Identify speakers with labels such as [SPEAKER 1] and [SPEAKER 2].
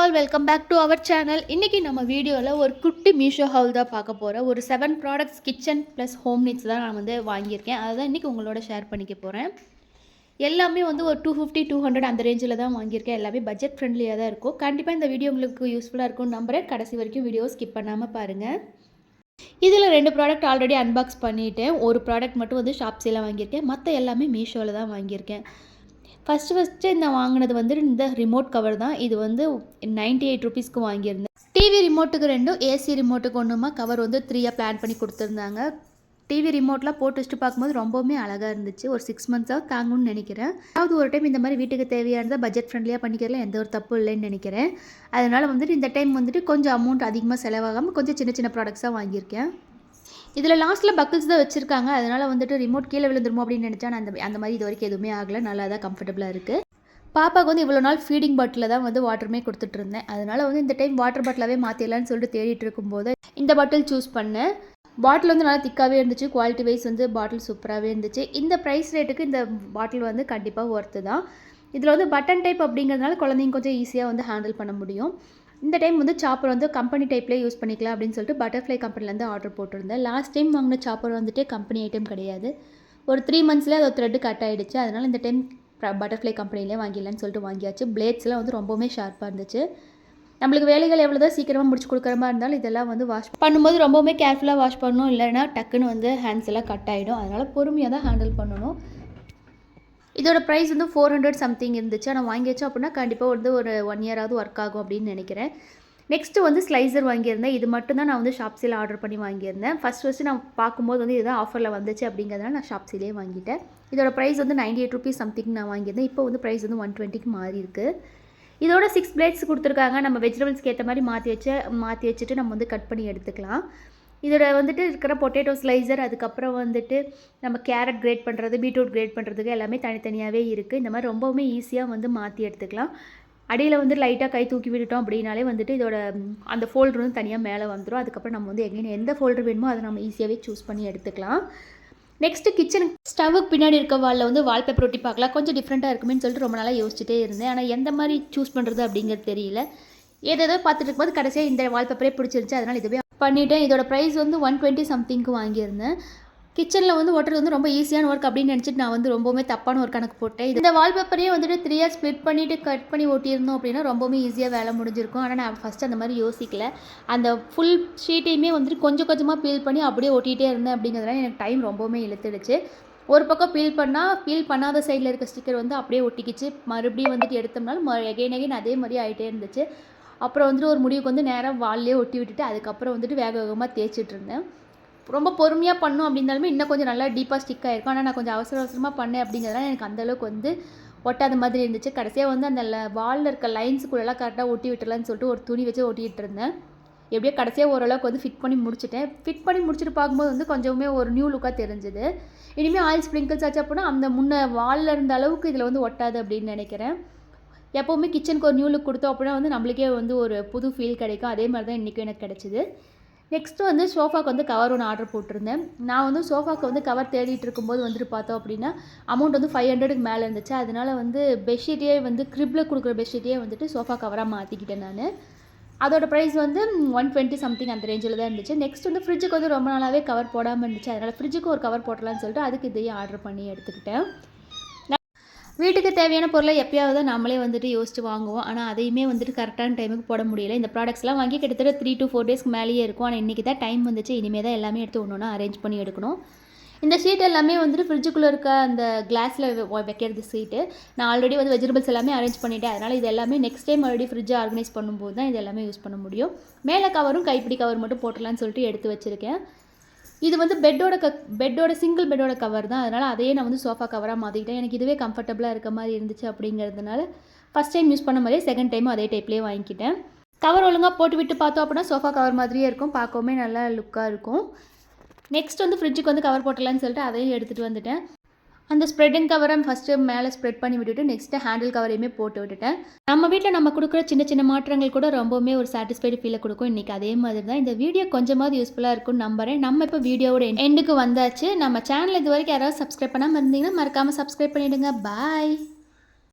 [SPEAKER 1] All welcome back to our channel. இன்றைக்கி நம்ம வீடியோவில் ஒரு குட்டி மீஷோ ஹால் தான் பார்க்க போகிறேன். ஒரு 7 products kitchen plus home needs தான் நான் வந்து வாங்கியிருக்கேன். அதை தான் இன்றைக்கி உங்களோட ஷேர் பண்ணிக்க போகிறேன். எல்லாமே வந்து ஒரு 250-200 அந்த ரேஞ்சில் தான் வாங்கியிருக்கேன். எல்லாமே பட்ஜெட் ஃப்ரெண்ட்லியாக தான் இருக்கும். கண்டிப்பாக இந்த வீடியோ உங்களுக்கு யூஸ்ஃபுல்லாக இருக்கும்னு நம்புகிறேன். கடைசி வரைக்கும் வீடியோ ஸ்கிப் பண்ணாமல் பாருங்கள். இதில் 2 ப்ராடக்ட் ஆல்ரெடி அன்பாக்ஸ் பண்ணிவிட்டேன். ஒரு ப்ராடக்ட் மட்டும் வந்து ஷாப்ஸில் வாங்கியிருக்கேன். மற்ற எல்லாமே மீஷோவில் தான் வாங்கியிருக்கேன். ஃபஸ்ட்டு நான் வாங்கினது வந்து இந்த ரிமோட் கவர் தான். இது வந்து 98 ருபீஸ்க்கு வாங்கியிருந்தேன். டிவி ரிமோட்டுக்கு 2, ஏசி ரிமோட்டுக்கு 1மா கவர் வந்து 3யாக பிளான் பண்ணி கொடுத்துருந்தாங்க. டிவி ரிமோட்லாம் போட்டு வச்சுட்டு பார்க்கும்போது ரொம்பவுமே அழகாக இருந்துச்சு. ஒரு 6 மந்த்ஸாக தாங்கும்னு நினைக்கிறேன். அதாவது ஒரு டைம் இந்த மாதிரி வீட்டுக்கு தேவையானதை பட்ஜெட் ஃப்ரெண்ட்லியாக பண்ணிக்கிறதுல எந்த ஒரு தப்பு இல்லைன்னு நினைக்கிறேன். அதனால் வந்துட்டு இந்த டைம் வந்துட்டு கொஞ்சம் அமௌண்ட் அதிகமாக செலவாகாமல் கொஞ்சம் சின்ன சின்ன ப்ராடக்ட்ஸாக வாங்கியிருக்கேன். இதில் லாஸ்ட்டில் பக்கிள்ஸ் தான் வச்சுருக்காங்க. அதனால் வந்துட்டு ரிமோட் கீழே விழுந்துருமோ அப்படின்னு நினச்சா நான் அந்த மாதிரி இது வரைக்கும் எதுவுமே ஆகலை. நல்லா தான் கம்ஃபர்டபுளாக இருக்குது. பாப்பாவுக்கு வந்து இவ்வளோ நாள் ஃபீடிங் பாட்டில் தான் வந்து வாட்டருமே கொடுத்துட்ருந்தேன். அதனால் வந்து இந்த டைம் வாட்டர் பாட்டிலாகவே மாற்றிடலான்னு சொல்லிட்டு தேடிட்டு இருக்கும்போது இந்த பாட்டில் சூஸ் பண்ணேன். பாட்டில் வந்து நல்லா திக்காகவே இருந்துச்சு. குவாலிட்டி வைஸ் வந்து பாட்டில் சூப்பராகவே இருந்துச்சு. இந்த ப்ரைஸ் ரேட்டுக்கு இந்த பாட்டில் வந்து கண்டிப்பாக ஒர்த்து தான். இதில் வந்து பட்டன் டைப் அப்படிங்கிறதுனால குழந்தைங்க கொஞ்சம் ஈஸியாக வந்து ஹேண்டில் பண்ண முடியும். இந்த டைம் வந்து சாப்பர் வந்து கம்பெனி டைப்லேயே யூஸ் பண்ணிக்கலாம் அப்படின்னு சொல்லிட்டு பட்டர்ஃப்ளை கம்பெனிலேருந்து ஆர்டர் போட்டிருந்தேன். லாஸ்ட் டைம் வாங்கின சாப்பர் வந்துட்டு கம்பெனி ஐட்டம் கிடையாது. ஒரு 3 மந்த்ஸ்லேயே அது த்ரெட்டு கட் ஆகிடுச்சு. அதனால் இந்த டைம் பட்டர்ஃப்ளை கம்பெனிலே வாங்கிடலான்னு சொல்லிட்டு வாங்கியாச்சு. பிளேட்ஸ்லாம் வந்து ரொம்பவுமே ஷார்ப்பாக இருந்துச்சு. நம்மளுக்கு வேலைகள் எவ்வளோ தான் சீக்கிரமாக முடிச்சு கொடுக்குற மாதிரி இருந்தாலும் இதெல்லாம் வந்து வாஷ் பண்ணும்போது ரொம்பவுமே கேர்ஃபுல்லாக வாஷ் பண்ணணும். இல்லைன்னா டக்குன்னு வந்து ஹேண்ட்ஸ் எல்லாம் கட் ஆகிடும். அதனால் பொறுமையாக தான் ஹேண்டில் பண்ணணும். இதோட ப்ரைஸ் வந்து 400 சம்திங் இருந்துச்சு. ஆனால் வாங்கியாச்சோம் அப்படின்னா கண்டிப்பாக வந்து ஒரு 1 இயராவது ஒர்க் ஆகும் அப்படின்னு நினைக்கிறேன். நெக்ஸ்ட்டு வந்து ஸ்லைசர் வாங்கியிருந்தேன். இது மட்டும் தான் நான் வந்து ஷாப்ஸில் ஆர்டர் பண்ணி வாங்கியிருந்தேன். ஃபஸ்ட்டு நான் பார்க்கும்போது வந்து இதுதான் ஆஃபரில் வந்துச்சு அப்படிங்கிறதுனால நான் ஷாப்ஸிலே வாங்கிட்டேன். இதோட ப்ரைஸ் வந்து 98 ருபீஸ் சம்திங் நான் வாங்கியிருந்தேன். இப்போ வந்து ப்ரைஸ் வந்து 120க்கு மாறி இருக்குது. இதோட 6 பிளேட்ஸ் கொடுத்துருக்காங்க. நம்ம வெஜிடபிள்ஸ்க்கு ஏற்ற மாதிரி மாற்றி வச்சுட்டு நம்ம வந்து கட் பண்ணி எடுத்துக்கலாம். இதோட வந்துட்டு இருக்கிற பொட்டேட்டோ ஸ்லைசர், அதுக்கப்புறம் வந்துட்டு நம்ம கேரட் கிரேட் பண்ணுறது, பீட்ரூட் கிரேட் பண்ணுறதுக்கு எல்லாமே தனித்தனியாகவே இருக்குது. இந்த மாதிரி ரொம்பவுமே ஈஸியாக வந்து மாற்றி எடுத்துக்கலாம். அடியில் வந்து லைட்டாக கை தூக்கி விட்டுட்டோம் அப்படின்னாலே வந்துட்டு இதோட அந்த ஃபோல்டர் வந்து தனியாக மேலே வந்துடும். அதுக்கப்புறம் நம்ம வந்து எந்த ஃபோல்டர் வேணுமோ அதை நம்ம ஈஸியாகவே சூஸ் பண்ணி எடுத்துக்கலாம். நெக்ஸ்ட்டு கிச்சன் ஸ்டவ்வுக்கு பின்னாடி இருக்க வாலில் வந்து வால்பேப்பர் ஒட்டி பார்க்கலாம். கொஞ்சம் டிஃப்ரெண்ட்டாக இருக்குமேன்னு சொல்லிட்டு ரொம்ப நாளாக யோசிச்சுட்டே இருந்தேன். ஆனால் எந்த மாதிரி சூஸ் பண்ணுறது அப்படிங்கிறது தெரியல. ஏதோ பார்த்துட்டு இருக்கும்போது கடைசியாக இந்த வால்பேப்பரே பிடிச்சிருச்சு. அதனால் இதுவே பண்ணிவிட்டேன். இதோட ப்ரைஸ் வந்து 120 சம்திங்க்கு வாங்கியிருந்தேன். கிச்சனில் வந்து ஓட்டுறது வந்து ரொம்ப ஈஸியான ஒர்க் அப்படின்னு நினச்சிட்டு நான் வந்து ரொம்பவுமே தப்பான ஒரு கணக்கு போட்டேன். இந்த வால்பேப்பரையே வந்துட்டு 3 ஸ்ப்ளிட் பண்ணிவிட்டு கட் பண்ணி ஒட்டியிருந்தோம் அப்படின்னா ரொம்பவுமே ஈஸியாக வேலை முடிஞ்சிருக்கும். ஆனால் நான் ஃபஸ்ட்டு அந்த மாதிரி யோசிக்கல. அந்த ஃபுல் ஷீட்டையுமே வந்துட்டு கொஞ்சம் கொஞ்சமாக பீல் பண்ணி அப்படியே ஒட்டிகிட்டே இருந்தேன். அப்படிங்கிறதுனால எனக்கு டைம் ரொம்பவுமே இழுத்துடுச்சு. ஒரு பக்கம் பீல் பண்ணாத சைடில் இருக்க ஸ்டிக்கர் வந்து அப்படியே ஒட்டிக்கிச்சு. மறுபடியும் வந்துட்டு எடுத்தோம்னாலும் எகைன் அதே மாதிரி ஆகிட்டே இருந்துச்சு. அப்புறம் வந்துட்டு ஒரு முடிவுக்கு வந்து நேராக வால்லே ஒட்டி விட்டுட்டு அதுக்கப்புறம் வந்துட்டு வேகமாக தேய்ச்சிட்டு இருந்தேன். ரொம்ப பொறுமையாக பண்ணோம் அப்படின்னாலுமே இன்னும் கொஞ்சம் நல்லா டீப்பாக ஸ்டிக் ஆகிருக்கும். ஆனால் நான் கொஞ்சம் அவசரமாக பண்ணேன் அப்படிங்கிறதுனால எனக்கு அந்தளவுக்கு வந்து ஒட்டாத மாதிரி இருந்துச்சு. கடைசியாக வந்து அந்த வாலில் இருக்க லைன்ஸுக்குள்ளெல்லாம் கரெக்டாக ஒட்டி விட்டுலான்னு சொல்லிட்டு ஒரு துணி வச்சு ஒட்டிகிட்டு இருந்தேன். எப்படியோ கடைசியாக ஓரளவுக்கு வந்து ஃபிட் பண்ணி முடிச்சிட்டேன். ஃபிட் பண்ணி முடிச்சுட்டு பார்க்கும்போது வந்து கொஞ்சமே ஒரு நியூ லுக்காக தெரிஞ்சுது. இனிமேல் ஆயில் ஸ்ப்ரிங்கிள்ஸ் ஆச்சு அப்படின்னா அந்த முன்ன வாலில் இருந்த அளவுக்கு இதில் வந்து ஒட்டாது அப்படின்னு நினைக்கிறேன். எப்போவுமே கிச்சனுக்கு ஒரு நியூ லுக் கொடுத்தோம் அப்படின்னா வந்து நம்மளுக்கே வந்து ஒரு புது ஃபீல் கிடைக்கும். அதே மாதிரி தான் இன்றைக்கும் எனக்கு கிடச்சிது. நெக்ஸ்ட்டு வந்து சோஃபாக்கு வந்து கவர் ஒன்று ஆர்டர் போட்டிருந்தேன். நான் வந்து சோஃபாக்கு வந்து கவர் தேடிட்டு இருக்கும்போது வந்துட்டு பார்த்தோம் அப்படின்னா அமௌண்ட் வந்து 500க்கு மேலே இருந்துச்சு. அதனால் வந்து பெட்ஷீட்டையே வந்து க்ரிப்பில் கொடுக்குற பெட்ஷீட்டையே வந்துட்டு சோஃபா கவராக மாற்றிக்கிட்டேன் நான். அதோட ப்ரைஸ் வந்து 120 சம்திங் அந்த ரேஞ்சில் தான் இருந்துச்சு. நெக்ஸ்ட் வந்து ஃப்ரிட்ஜுக்கு வந்து ரொம்ப நாளாகவே கவர் போடாமல் இருந்துச்சு. அதனால் ஃப்ரிட்ஜுக்கு ஒரு கவர் போட்டலான்னு சொல்லிட்டு அதுக்கு இதையும் ஆர்டர் பண்ணி எடுத்துக்கிட்டேன். வீட்டுக்கு தேவையான பொருளை எப்பயாவது நம்மளே வந்துட்டு யோசிச்சு வாங்குவோம். ஆனால் அதையுமே வந்துட்டு கரெக்டான டைமுக்கு போட முடியல. இந்த ப்ராடக்ட்ஸ்லாம் வாங்கி கிட்டத்தட்ட 3 to 4 டேஸ்க்கு மேலேயே இருக்கும். ஆனால் இன்றைக்கி தான் டைம் வந்துச்சு. இனிமேல் தான் எல்லாமே எடுத்து ஒன்று அரேஞ்ச் பண்ணி எடுக்கணும். இந்த ஷீட் எல்லாமே வந்துட்டு ஃப்ரிட்ஜுக்குள்ளே இருக்க அந்த கிளாஸில் வைக்கிறது ஷீட்டு. நான் ஆல்ரெடி வந்து வெஜிடபிள்ஸ் எல்லாமே அரேஞ்ச் பண்ணிவிட்டேன். அதனால் இது எல்லாமே நெக்ஸ்ட் டைம் மறுபடியும் ஃப்ரிட்ஜை ஆர்கனைஸ் பண்ணும்போது தான் இது எல்லாமே யூஸ் பண்ண முடியும். மேலே கவரும் கைப்பிடி கவர் மட்டும் போட்டலான்னு சொல்லிட்டு எடுத்து வச்சுருக்கேன். இது வந்து சிங்கிள் பெட்டோட கவர் தான். அதனால் அதையே நான் வந்து சோஃபா கவராக மாற்றிக்கிட்டேன். எனக்கு இதுவே கம்ஃபர்டபுளாக இருக்க மாதிரி இருந்துச்சு அப்படிங்கிறதுனால ஃபஸ்ட் டைம் யூஸ் பண்ண மாதிரியே செகண்ட் டைமும் அதே டைப்லேயே வாங்கிக்கிட்டேன். கவர் ஒழுங்காக போட்டு விட்டு பார்த்தோம் அப்படின்னா சோஃபா கவர் மாதிரியே இருக்கும். பார்க்கவுமே நல்லா லுக்காக இருக்கும். நெக்ஸ்ட் வந்து ஃப்ரிட்ஜுக்கு வந்து கவர் போட்டலான்னு சொல்லிட்டு அதையும் எடுத்துகிட்டு வந்துட்டேன். அந்த ஸ்ப்ரெட்டிங் கவரை ஃபஸ்ட்டு மேலே ஸ்ப்ரெட் பண்ணி விட்டுட்டு நெக்ஸ்ட்டு ஹேண்டில் கவரையுமே போட்டு விட்டுட்டேன். நம்ம வீட்டில் நம்ம கொடுக்குற சின்ன சின்ன மாற்றங்கள் கூட ரொம்பவுமே ஒரு சாட்டிஸ்ஃபைடு ஃபீலை கொடுக்கும். இன்றைக்கி அதே மாதிரி தான் இந்த வீடியோ கொஞ்சமாவது யூஸ்ஃபுல்லாக இருக்கும்னு நம்புகிறேன். நம்ம இப்போ வீடியோவோட எண்டுக்கு வந்தாச்சு. நம்ம சேனல் இது வரைக்கும் யாராவது சப்ஸ்கிரைப் பண்ணாமல் இருந்தீங்கன்னா மறக்காமல் சப்ஸ்கிரைப் பண்ணிவிடுங்க. பாய்.